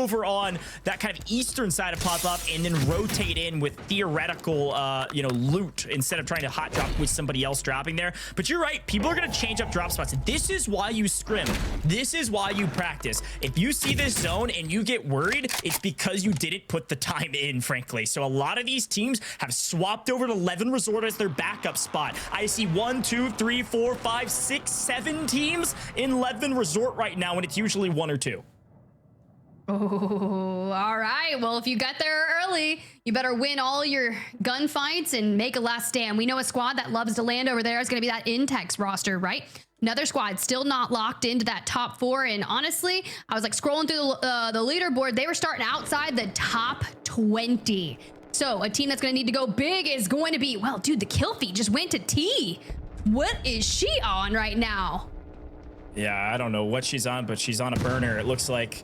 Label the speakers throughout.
Speaker 1: over on that kind of eastern side of pop-up and then rotate in with theoretical, you know, loot instead of trying to hot drop with somebody else dropping there. But you're right. People are going to change up drop spots. This is why you scrim. This is why you practice. If you see this zone and you get worried, it's because you didn't put the time in, frankly. So a lot of these teams have swapped over to 11 Resort as their backup spot. I see 1, 2, 3, 4, 5, 6, 7 teams in 11 Resort right now, and it's usually 1 or 2.
Speaker 2: Oh, all right. Well, if you got there early, you better win all your gunfights and make a last stand. We know a squad that loves to land over there is going to be that Intex roster, right? Another squad still not locked into that top 4. And honestly, I was like scrolling through the leaderboard. They were starting outside the top 20. So a team that's going to need to go big is going to be, well, dude, the kill feed just went to T. What is she on right now?
Speaker 1: Yeah, I don't know what she's on, but she's on a burner. It looks like,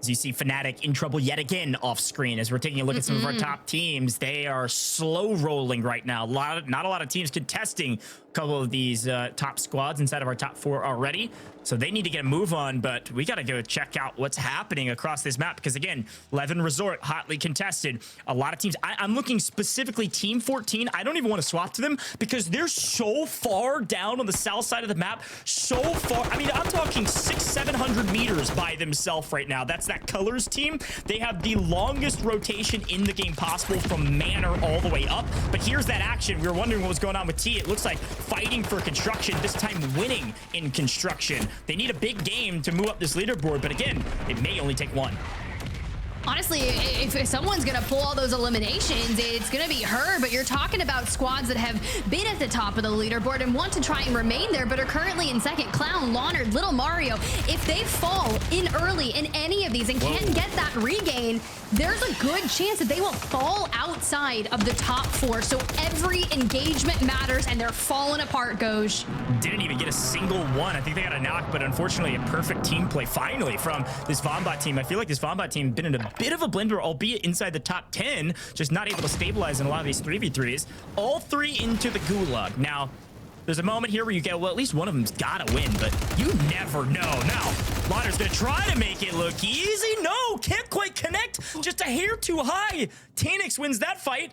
Speaker 1: as you see, Fnatic in trouble yet again off screen. As we're taking a look at some of our top teams, they are slow rolling right now. Not a lot of teams contesting a couple of these top squads inside of our top 4 already. So they need to get a move on, but we got to go check out what's happening across this map because, again, 11 Resort, hotly contested. A lot of teams. I'm looking specifically Team 14. I don't even want to swap to them because they're so far down on the south side of the map. So far. I mean, I'm talking 600-700 meters by themselves right now. That's that Colors team. They have the longest rotation in the game possible from Manor all the way up. But here's that action. We were wondering what was going on with T. It looks like fighting for construction, this time winning in construction. They need a big game to move up this leaderboard, but again, it may only take 1.
Speaker 2: Honestly, if someone's going to pull all those eliminations, it's going to be her. But you're talking about squads that have been at the top of the leaderboard and want to try and remain there, but are currently in second. Clown, Launard, Little Mario. If they fall in early in any of these and can't get that regain, there's a good chance that they will fall outside of the top 4. So every engagement matters, and they're falling apart, Goj.
Speaker 1: Didn't even get a single one. I think they got a knock, but unfortunately, a perfect team play finally from this Vombot team. I feel like this Vombot team been in a bit of a blender, albeit inside the top 10, just not able to stabilize in a lot of these 3v3s. All 3 into the gulag. Now, there's a moment here where you get, well, at least one of them's got to win, but you never know. Now, Lauder's going to try to make it look easy. No, can't quite connect. Just a hair too high. Tanix wins that fight.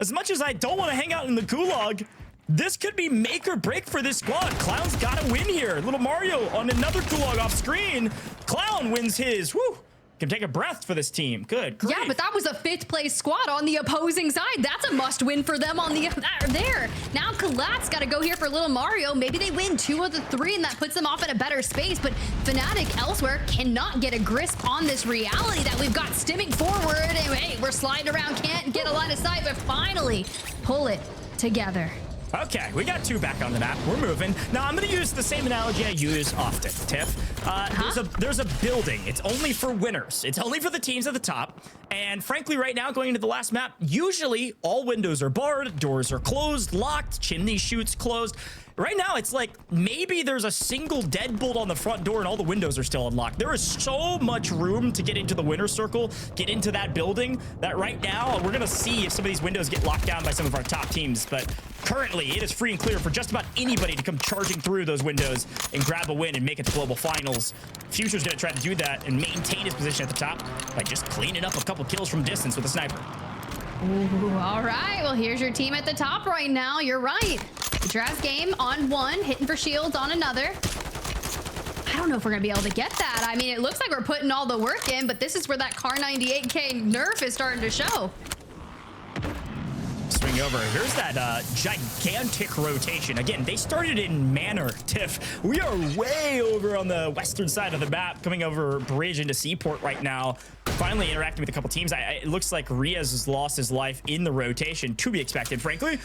Speaker 1: As much as I don't want to hang out in the gulag, this could be make or break for this squad. Clown's got to win here. Little Mario on another gulag off screen. Clown wins his. Woo! Can take a breath for this team. Good. Great.
Speaker 2: Yeah, but that was a 5th place squad on the opposing side. That's a must win for them on the there. Now Collat's got to go here for Little Mario. Maybe they win 2 of the 3 and that puts them off in a better space, but Fnatic elsewhere cannot get a grasp on this reality that we've got stimming forward and hey, we're sliding around, can't get a line of sight, but finally pull it together.
Speaker 1: Okay, we got 2 back on the map. We're moving. Now, I'm going to use the same analogy I use often, Tiff. There's a building. It's only for winners. It's only for the teams at the top. And frankly, right now, going into the last map, usually all windows are barred, doors are closed, locked, chimney chutes closed. Right now, it's like maybe there's a single deadbolt on the front door and all the windows are still unlocked. There is so much room to get into the winner circle, get into that building, that right now, we're going to see if some of these windows get locked down by some of our top teams. But currently, it is free and clear for just about anybody to come charging through those windows and grab a win and make it to Global Finals. Future's going to try to do that and maintain his position at the top by just cleaning up a couple kills from distance with a sniper.
Speaker 2: Ooh, all right, well, here's your team at the top right now. You're right. Draz game on 1, hitting for shields on another. I don't know if we're gonna be able to get that. I mean, it looks like we're putting all the work in, but this is where that Car 98K nerf is starting to show.
Speaker 1: Swing over. Here's that gigantic rotation. Again, they started in Manor, Tiff. We are way over on the western side of the map, coming over bridge into Seaport right now. Finally interacting with a couple teams. It looks like Riaz has lost his life in the rotation, to be expected, frankly.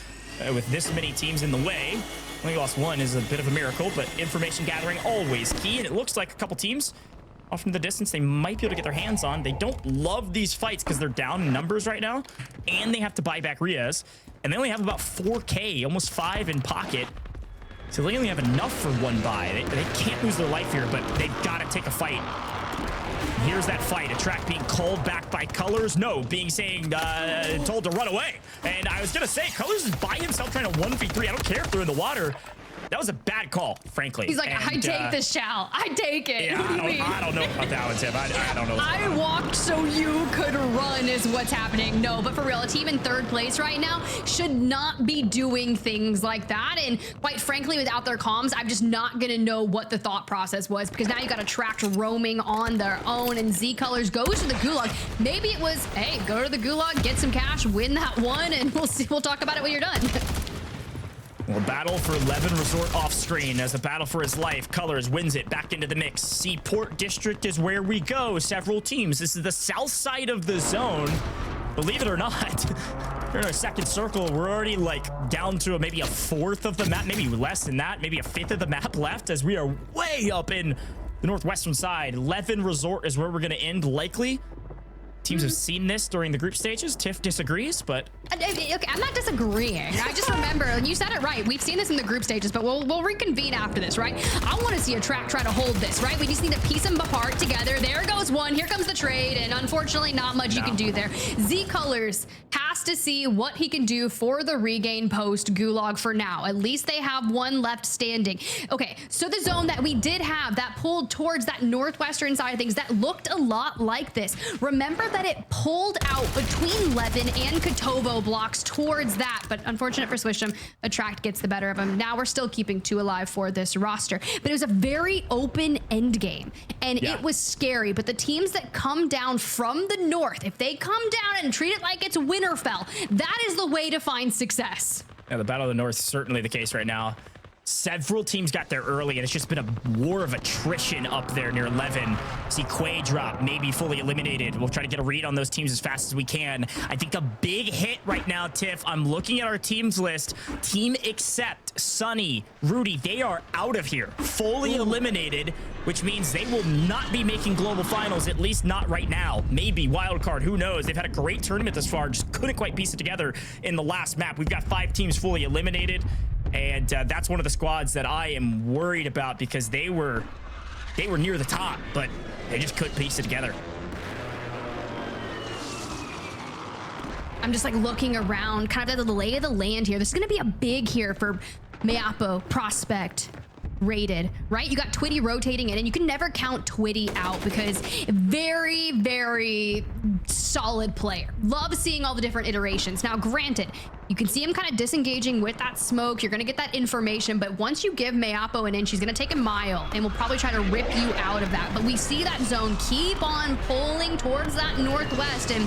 Speaker 1: With this many teams in the way, only lost 1 is a bit of a miracle, but information gathering always key. And it looks like a couple teams off in the distance they might be able to get their hands on. They don't love these fights because they're down in numbers right now, and they have to buy back Riaz. And they only have about 4K, almost 5 in pocket. So they only have enough for 1 buy. They can't lose their life here, but they've got to take a fight. Here's that fight. A track being called back by Colors. No, being told to run away. And I was going to say, Colors is by himself trying to 1v3. I don't care if they're in the water. That was a bad call, frankly.
Speaker 2: He's like,
Speaker 1: And,
Speaker 2: I take this, Chal. I take it.
Speaker 1: Yeah,
Speaker 2: What do you mean?
Speaker 1: I don't know about that one, Tim. I don't know.
Speaker 2: I walked so you could run is what's happening. No, but for real, a team in third place right now should not be doing things like that. And quite frankly, without their comms, I'm just not going to know what the thought process was, because now you got a tracked roaming on their own, and Z Colors goes to the gulag. Maybe it was, hey, go to the gulag, get some cash, win that one, and we'll see. We'll talk about it when you're done.
Speaker 1: Well, battle for Levin Resort off screen as a battle for his life. Colors wins it back into the mix. Seaport District is where we go. Several teams. This is the south side of the zone. Believe it or not, we're in our second circle. We're already like down to maybe a fourth of the map, maybe less than that, maybe a fifth of the map left, as we are way up in the northwestern side. Levin Resort is where we're going to end likely. Teams have seen this during the group stages. Tiff disagrees, but...
Speaker 2: Okay, I'm not disagreeing. I just remember, and you said it right, we've seen this in the group stages, but we'll reconvene after this, right? I want to see a track try to hold this, right? We just need to piece them apart together. There goes one. Here comes the trade, and unfortunately, not much you can do there. Z Colors has to see what he can do for the regain post gulag for now. At least they have one left standing. Okay, so the zone that we did have that pulled towards that northwestern side of things, that looked a lot like this. Remember that it pulled out between Levin and Kotovo blocks towards that, but unfortunate for Swisham, Attract gets the better of him. Now we're still keeping two alive for this roster, but it was a very open end game, and it was scary. But the teams that come down from the north, if they come down and treat it like it's Winterfell, that is the way to find success.
Speaker 1: Yeah, the Battle of the North is certainly the case right now. Several teams got there early, and it's just been a war of attrition up there near 11. See Quay drop, maybe fully eliminated. We'll try to get a read on those teams as fast as we can. I think a big hit right now, Tiff. I'm looking at our teams list. Team Accept, Sunny, Rudy, they are out of here. Fully eliminated, which means they will not be making global finals, at least not right now. Maybe wild card, who knows? They've had a great tournament this far, just couldn't quite piece it together in the last map. We've got 5 teams fully eliminated. And that's one of the squads that I am worried about, because they were near the top, but they just couldn't piece it together.
Speaker 2: I'm just like looking around, kind of at the lay of the land here. This is going to be a big here for Meapo, Prospect, Rated, right? You got Twitty rotating in, and you can never count Twitty out, because very, very solid player. Love seeing all the different iterations. Now, granted, you can see him kind of disengaging with that smoke. You're going to get that information, but once you give Meapo an inch, she's going to take a mile, and we'll probably try to rip you out of that. But we see that zone keep on pulling towards that northwest, and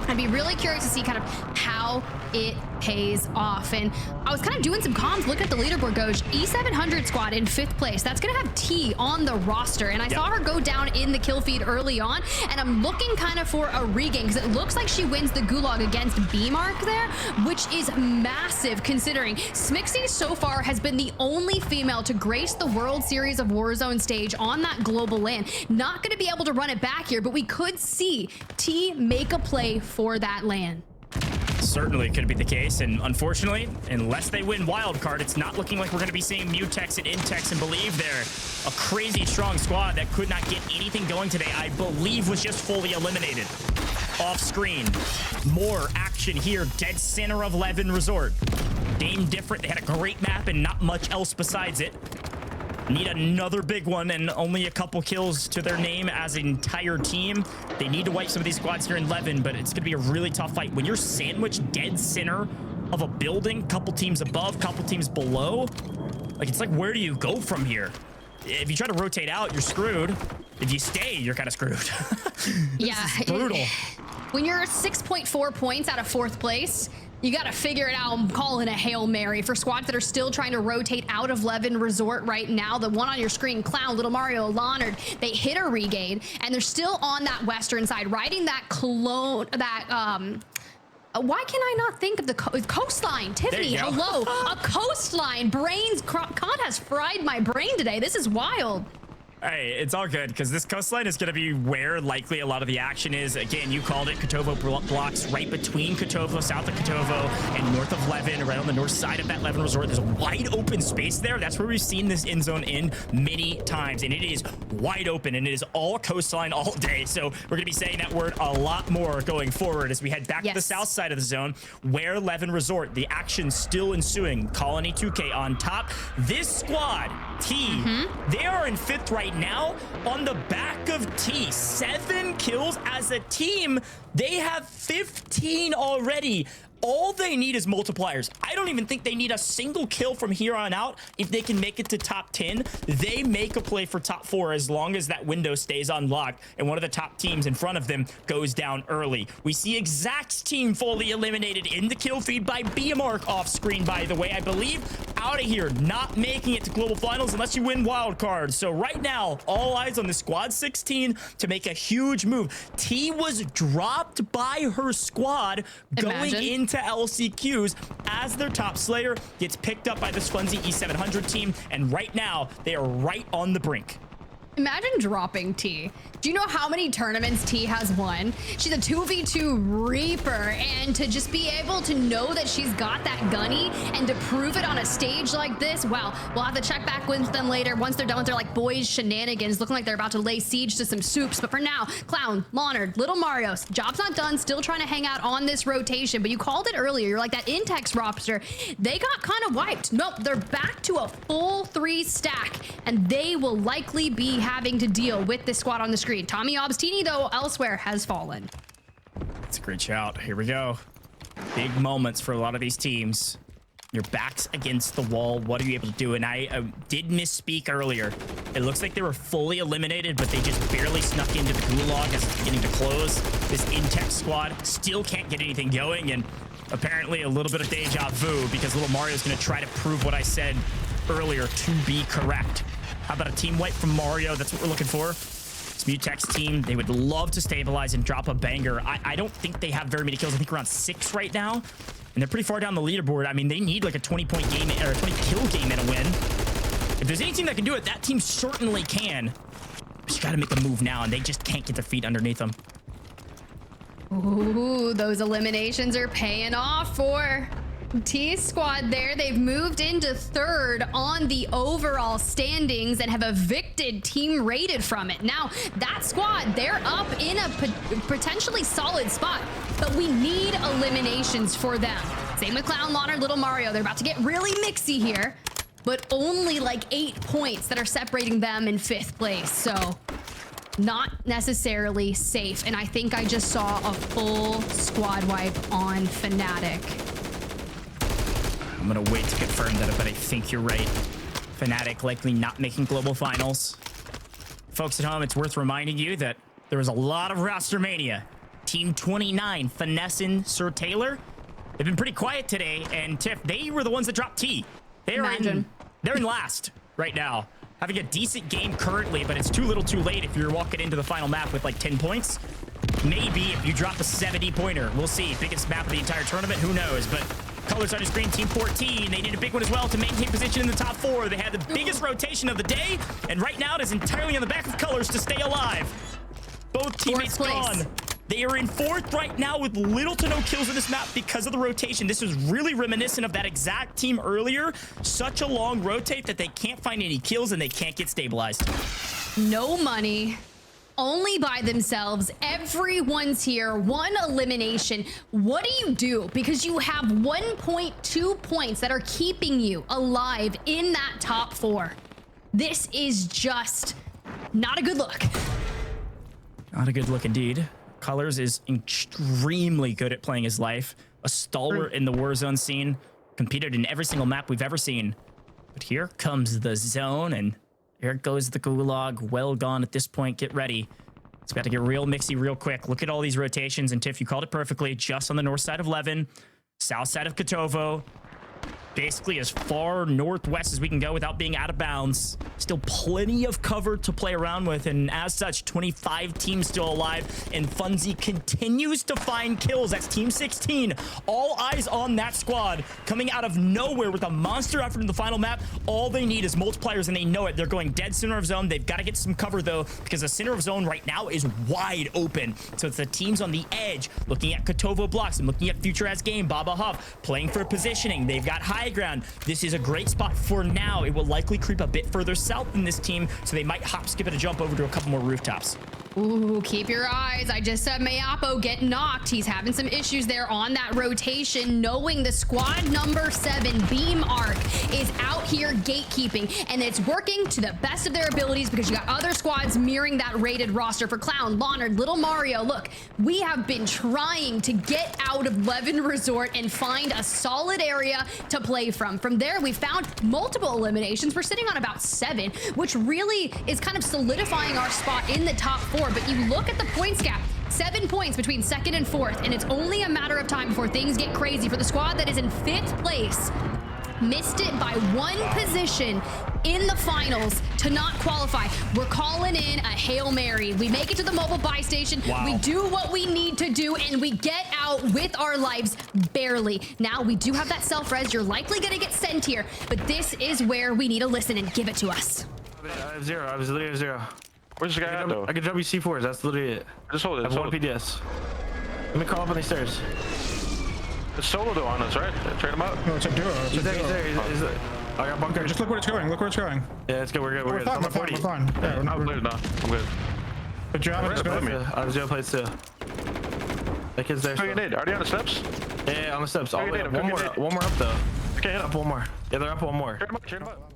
Speaker 2: I'd be really curious to see kind of how it pays off. And I was kind of doing some comms, looking at the leaderboard, Goj. E700 squad in 5th place. That's going to have T on the roster. And I saw her go down in the kill feed early on. And I'm looking kind of for a regain, because it looks like she wins the gulag against B-Mark there, which is massive considering Smixy so far has been the only female to grace the World Series of Warzone stage on that global LAN. Not going to be able to run it back here, but we could see T make a play for that LAN.
Speaker 1: Certainly could be the case, and unfortunately, unless they win wildcard, it's not looking like we're going to be seeing Mutex and Intex and Believe there. A crazy strong squad that could not get anything going today, I believe, was just fully eliminated. Off screen, more action here, dead center of Levin Resort. Game different, they had a great map and not much else besides it. Need another big one, and only a couple kills to their name as an entire team. They need to wipe some of these squads here in Levin, but it's going to be a really tough fight. When you're sandwiched dead center of a building, couple teams above, couple teams below, like, it's like, where do you go from here? If you try to rotate out, you're screwed. If you stay, you're kind of screwed.
Speaker 2: Yeah.
Speaker 1: Brutal.
Speaker 2: When you're 6.4 points out of 4th place, you got to figure it out. I'm calling a Hail Mary for squads that are still trying to rotate out of Levin Resort right now. The one on your screen, Clown, Little Mario, Leonard, they hit a regain, and they're still on that western side, riding that clone, that, why can I not think of the coastline? Tiffany, hello. A coastline. Brains, COD has fried my brain today. This is wild.
Speaker 1: Hey, it's all good because this coastline is going to be where likely a lot of the action is. Again, you called it. Kotovo blocks right between Kotovo, south of Kotovo, and north of Levin, right on the north side of that Levin resort. There's a wide open space there. That's where we've seen this end zone in many times, and it is wide open, and it is all coastline all day. So we're going to be saying that word a lot more going forward as we head back to the south side of the zone, where Levin Resort, the action still ensuing. Colony 2K on top. This squad, T, they are in 5th right now on the back of T. 7 kills as a team. They have 15 already. All they need is multipliers. I don't even think they need a single kill from here on out. If they can make it to top 10, they make a play for top 4 as long as that window stays unlocked and one of the top teams in front of them goes down early. We see Exact's team fully eliminated in the kill feed by BMark off screen, by the way. I believe out of here, not making it to global finals unless you win wild cards. So right now, all eyes on the squad 16 to make a huge move. T was dropped by her squad going into LCQs as their top slayer gets picked up by the Swansea E700 team, and right now they are right on the brink.
Speaker 2: Imagine dropping T. Do you know how many tournaments T has won? She's a 2v2 Reaper, and to just be able to know that she's got that gunny and to prove it on a stage like this, well, we'll have to check back with them later once they're done with their like boys shenanigans, looking like they're about to lay siege to some soups. But for now, Clown, Launard, Little Marios, job's not done, still trying to hang out on this rotation. But you called it earlier, you're like that Intex roster, they got kind of wiped. Nope, they're back to a full 3 stack, and they will likely be having to deal with this squad on the screen. Tommy Obstini, though, elsewhere has fallen.
Speaker 1: That's a great shout. Here we go. Big moments for a lot of these teams. Your back's against the wall. What are you able to do? And I did misspeak earlier. It looks like they were fully eliminated, but they just barely snuck into the gulag as it's beginning to close. This Intex squad still can't get anything going, and apparently a little bit of deja vu because Little Mario's going to try to prove what I said earlier to be correct. How about a team wipe from Mario? That's what we're looking for. This Mutex team, they would love to stabilize and drop a banger. I don't think they have very many kills. I think around 6 right now. And they're pretty far down the leaderboard. I mean, they need like a 20-point game or a 20-kill game and a win. If there's any team that can do it, that team certainly can. But you got to make a move now, and they just can't get their feet underneath them.
Speaker 2: Ooh, those eliminations are paying off for T squad there. They've moved into 3rd on the overall standings and have evicted Team Rated from it. Now, that squad, they're up in a potentially solid spot, but we need eliminations for them. Same with Clown, Launard, Little Mario. They're about to get really mixy here, but only like 8 points that are separating them in 5th place. So not necessarily safe. And I think I just saw a full squad wipe on Fnatic.
Speaker 1: I'm gonna wait to confirm that, but I think you're right. Fnatic likely not making global finals. Folks at home, it's worth reminding you that there was a lot of roster mania. Team 29, Finessin, Sir Taylor, they've been pretty quiet today, and Tiff, they were the ones that dropped T. They're in last right now. Having a decent game currently, but it's too little too late if you're walking into the final map with like 10 points. Maybe if you drop a 70-pointer. We'll see. Biggest map of the entire tournament, who knows? But colors on his screen, Team 14. They need a big one as well to maintain position in the top 4. They had the biggest rotation of the day, and right now it is entirely on the back of colors to stay alive. Both teammates gone. They are in 4th right now with little to no kills in this map because of the rotation. This was really reminiscent of that exact team earlier. Such a long rotate that they can't find any kills and they can't get stabilized.
Speaker 2: No money. Only by themselves. Everyone's here. 1 elimination. What do you do? Because you have 1.2 points that are keeping you alive in that top 4. This is just not a good look.
Speaker 1: Not a good look indeed. Colors is extremely good at playing his life. A stalwart in the Warzone scene. Competed in every single map we've ever seen. But here comes the zone, and here goes the gulag. Well gone at this point. Get ready. It's about to get real mixy real quick. Look at all these rotations, and Tiff, you called it perfectly. Just on the north side of Levin, south side of Kotovo. basically as far northwest as we can go without being out of bounds. Still plenty of cover to play around with, and as such, 25 teams still alive, and Funzy continues to find kills. That's Team 16. All eyes on that squad coming out of nowhere with a monster effort in the final map. All they need is multipliers, and they know it. They're going dead center of zone. They've got to get some cover, though, because the center of zone right now is wide open. So it's the teams on the edge looking at Kotovo blocks and looking at Future as game. Baba Huff playing for positioning. They've got high ground. This is a great spot for now. It will likely creep a bit further south than this team, so they might hop, skip, and a jump over to a couple more rooftops.
Speaker 2: Ooh, keep your eyes. I just said Mayapo get knocked. He's having some issues there on that rotation, knowing the squad number 7 beam arc is out here gatekeeping, and it's working to the best of their abilities because you got other squads mirroring that rated roster for Clown, Lawnard, Little Mario. Look, we have been trying to get out of Levin Resort and find a solid area to play from. From there, we found multiple eliminations. We're sitting on about 7, which really is kind of solidifying our spot in the top 4. But you look at the points gap, 7 points between 2nd and 4th, and it's only a matter of time before things get crazy for the squad that is in 5th place. Missed it by 1 position in the finals to not qualify. We're calling in a Hail Mary. We make it to the mobile buy station.
Speaker 1: Wow.
Speaker 2: We do what we need to do, and we get out with our lives barely. Now, we do have that self-res. You're likely going to get sent here, but this is where we need to listen and give it to us.
Speaker 3: I have 0. I was literally 0.
Speaker 4: Where's this guy at, though?
Speaker 3: I can drop you C4s. That's literally it.
Speaker 4: Just hold it.
Speaker 3: I have 1 PDS. Let me call up on these stairs.
Speaker 4: It's solo though on us, right? Trade him out.
Speaker 5: No, it's a duo. It's a
Speaker 3: He's there.
Speaker 5: duo.
Speaker 3: He's there. I got bunker.
Speaker 5: Just look where it's going. Look where it's going.
Speaker 3: Yeah, it's good. We're good. We're good.
Speaker 5: Fine,
Speaker 3: I'm at
Speaker 5: we're
Speaker 3: 40.
Speaker 5: fine. Yeah,
Speaker 4: I'm good now. I'm good.
Speaker 5: Good job. Let's go.
Speaker 3: I have 0 plates too. That kid's there.
Speaker 4: Who you
Speaker 3: still.
Speaker 4: need? Are they on the steps?
Speaker 3: Yeah, on the steps. All the way up.
Speaker 4: Go
Speaker 3: One
Speaker 4: get
Speaker 3: more.
Speaker 4: it.
Speaker 3: One more up though.
Speaker 4: Okay, hit
Speaker 3: Up
Speaker 4: him.
Speaker 3: one more. Yeah, they're up one more.
Speaker 4: Trade him out. Trade him out.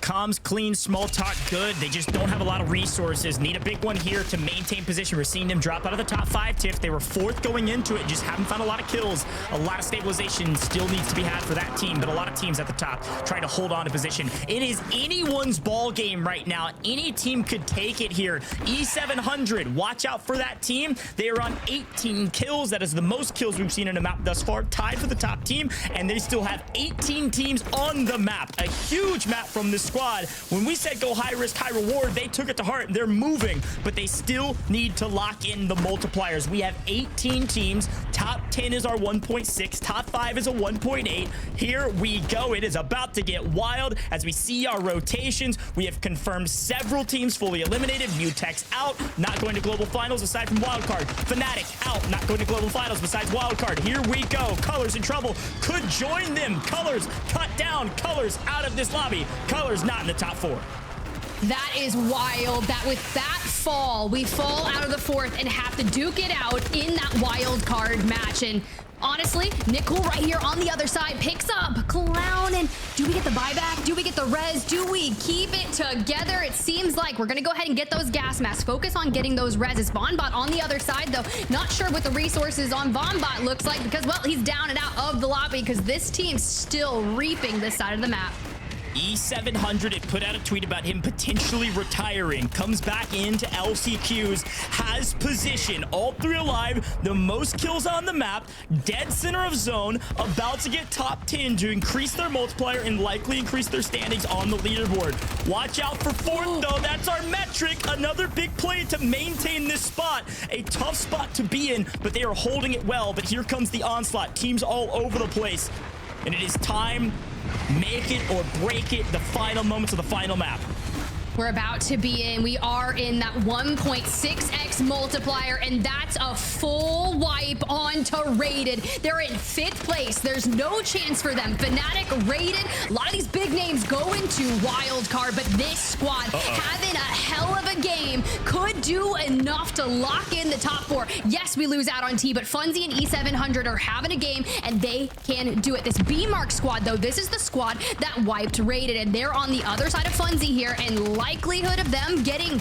Speaker 1: Comms clean, small talk good. They just don't have a lot of resources. Need a big one here to maintain position. We're seeing them drop out of the top 5 tiff. They were 4th going into it, just haven't found a lot of kills. A lot of stabilization still needs to be had for that team, but a lot of teams at the top trying to hold on to position. It is anyone's ball game right now. Any team could take it here. E700, watch out for that team. They are on 18 kills. That is the most kills we've seen in a map thus far, tied for the top team, and they still have 18 teams on the map. A huge map from this squad. When we said go high risk, high reward, they took it to heart. They're moving, but they still need to lock in the multipliers. We have 18 teams. Top 10 is our 1.6. Top 5 is a 1.8. Here we go. It is about to get wild as we see our rotations. We have confirmed several teams fully eliminated. Mutex out, not going to global finals aside from wildcard. Fnatic out, not going to global finals besides wildcard. Here we go. Colors in trouble. Could join them. Colors cut down. Colors out of this lobby. Colors not in the top 4.
Speaker 2: That is wild that with that fall, we fall out of the 4th and have to duke it out in that wild card match. And honestly, Nickel right here on the other side picks up Clown. And do we get the buyback? Do we get the res? Do we keep it together? It seems like we're going to go ahead and get those gas masks. Focus on getting those reses. Vonbot on the other side, though. Not sure what the resources on Vonbot looks like because, well, he's down and out of the lobby because this team's still reaping this side of the map.
Speaker 1: E700 had put out a tweet about him potentially retiring, comes back into LCQs, has position, all 3 alive, the most kills on the map, dead center of zone, about to get top 10 to increase their multiplier and likely increase their standings on the leaderboard. Watch out for 4th though, that's our metric. Another big play to maintain this spot. A tough spot to be in, but they are holding it well. But here comes the onslaught. Teams all over the place. And it is time, make it or break it, the final moments of the final map.
Speaker 2: We're about to be in. We are in that 1.6x multiplier, and that's a full wipe onto Rated. They're in 5th place. There's no chance for them. Fnatic, Rated, a lot of these big names go into wild card, but this squad having a hell of a game could do enough to lock in the top 4. Yes, we lose out on T, but Funzy and E700 are having a game, and they can do it. This B-Mark squad, though, this is the squad that wiped Rated, and they're on the other side of Funzy here, and likelihood of them getting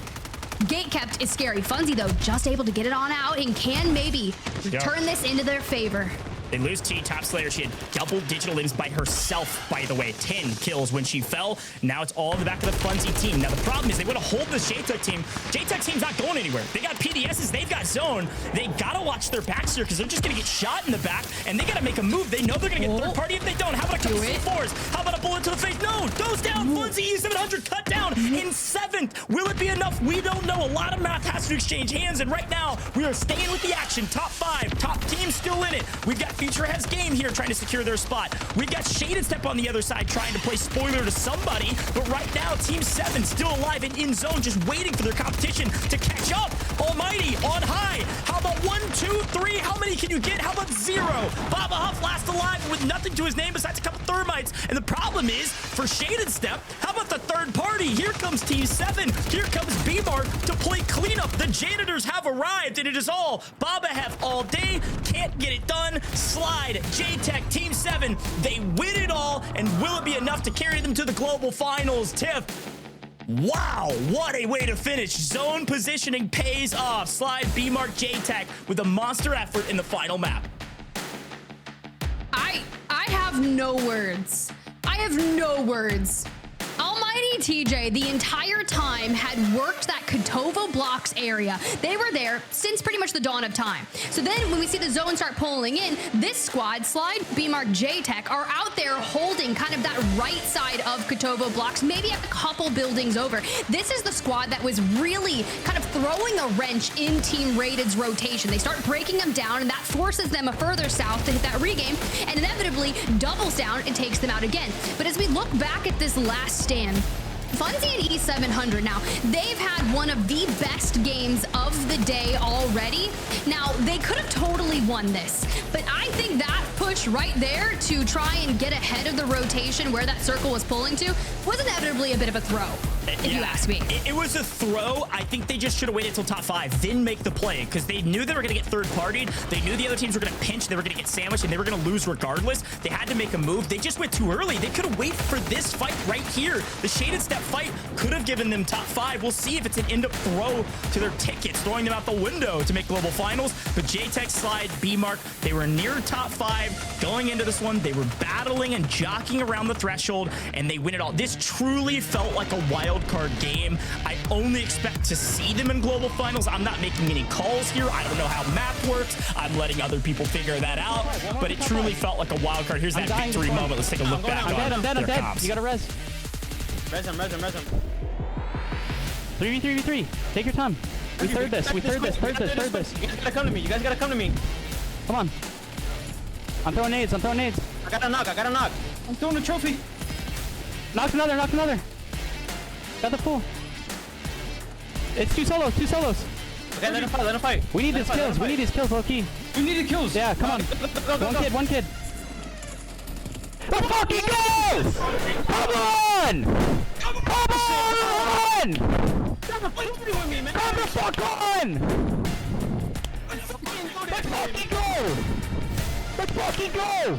Speaker 2: gate kept is scary. Funzy, though, just able to get it on out and can maybe turn this into their favor.
Speaker 1: They lose T, top slayer. She had double digital limbs by herself, by the way. 10 kills when she fell. Now it's all in the back of the Funzy team. Now the problem is they want to hold this JTech team. JTech team's not going anywhere. They got PDSs, they've got zone. They gotta watch their backs here because they're just gonna get shot in the back and they gotta make a move. They know they're gonna get third party if they don't. How about a couple C4s? How about a bullet to the face? No, goes down. Funzy E700 cut down in 7th. Will it be enough? We don't know. A lot of math has to exchange hands, and right now we are staying with the action. Top 5, top team still in it. We've got Future has game here trying to secure their spot. We've got Shaded Step on the other side trying to play spoiler to somebody, but right now Team 7 still alive and in zone, just waiting for their competition to catch up. Almighty on high. How about 1, 2, 3? How many can you get? How about 0? Baba Huff last alive with nothing to his name besides a couple thermites. And the problem is, for Shaded Step, how about the third party? Here comes Team 7. Here comes B-Mark to play cleanup. The janitors have arrived, and it is all Baba Huff all day. Can't get it done. Slide. JTech, Team 7. They win it all, and will it be enough to carry them to the global finals? Tiff. Wow, what a way to finish. Zone positioning pays off. Slide, B-Mark, JTech with a monster effort in the final map.
Speaker 2: I have no words. I have no words. Almighty TJ the entire time had worked that Kotovo blocks area. They were there since pretty much the dawn of time. So then when we see the zone start pulling in, this squad, Slide, B-Mark, JTech, are out there holding kind of that right side of Kotovo blocks, maybe a couple buildings over. This is the squad that was really kind of throwing a wrench in Team Raided's rotation. They start breaking them down, and that forces them further south to hit that regame, and inevitably doubles down and takes them out again. But as we look back at this last stand, Funzy and E700 now, they've had one of the best games of the day already. Now, they could have totally won this, but I think that push right there to try and get ahead of the rotation where that circle was pulling to was inevitably a bit of a throw, if you ask me.
Speaker 1: It was a throw. I think they just should have waited till top 5, then make the play, because they knew they were going to get third-partied. They knew the other teams were going to pinch, they were going to get sandwiched, and they were going to lose regardless. They had to make a move. They just went too early. They could have waited for this fight right here. The Shaded Step fight could have given them top 5. We'll see if it's an end-up throw to their tickets, throwing them out the window to make global finals. But JTech, Slide, B-Mark, they were near top 5 going into this one. They were battling and jockeying around the threshold, and they win it all. This truly felt like a wild card game. I only expect to see them in global finals. I'm not making any calls here. I don't know how math works. I'm letting other people figure that out, but it truly felt like a wild card. Here's that victory moment. Let's take a look back on their comps.
Speaker 6: You gotta res. Res him. 3v3. Take your time. We third this. You guys gotta come to me. Come on. I'm throwing nades. I got a knock. I'm throwing a trophy. Knocked another. Got the full. It's two solos. Okay, let him fight. We need these kills, low key. We need the kills. Yeah, come on. One kid. Let's fucking go! Come on! Come on! Come the fuck on! Let's fucking go!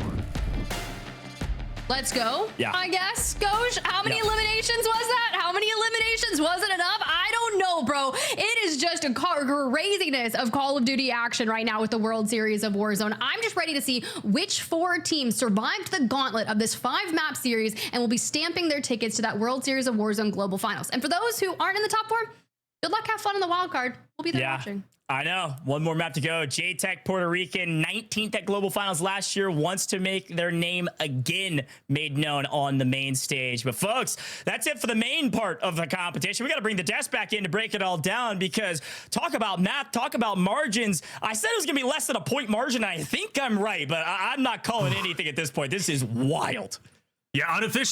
Speaker 2: Let's go.
Speaker 1: Yeah.
Speaker 2: I guess. Gosh, how many eliminations was that? How many eliminations? Was it enough? I don't know, bro. It is just a craziness of Call of Duty action right now with the World Series of Warzone. I'm just ready to see which 4 teams survived the gauntlet of this 5-map series and will be stamping their tickets to that World Series of Warzone Global Finals. And for those who aren't in the top 4, good luck, have fun in the wild card. We'll be there watching.
Speaker 1: I know. One more map to go. JTech, Puerto Rican, 19th at Global Finals last year, wants to make their name again made known on the main stage. But folks, that's it for the main part of the competition. We got to bring the desk back in to break it all down, because talk about math, talk about margins. I said it was going to be less than a point margin. I think I'm right, but I'm not calling anything at this point. This is wild.
Speaker 7: Yeah, unofficially.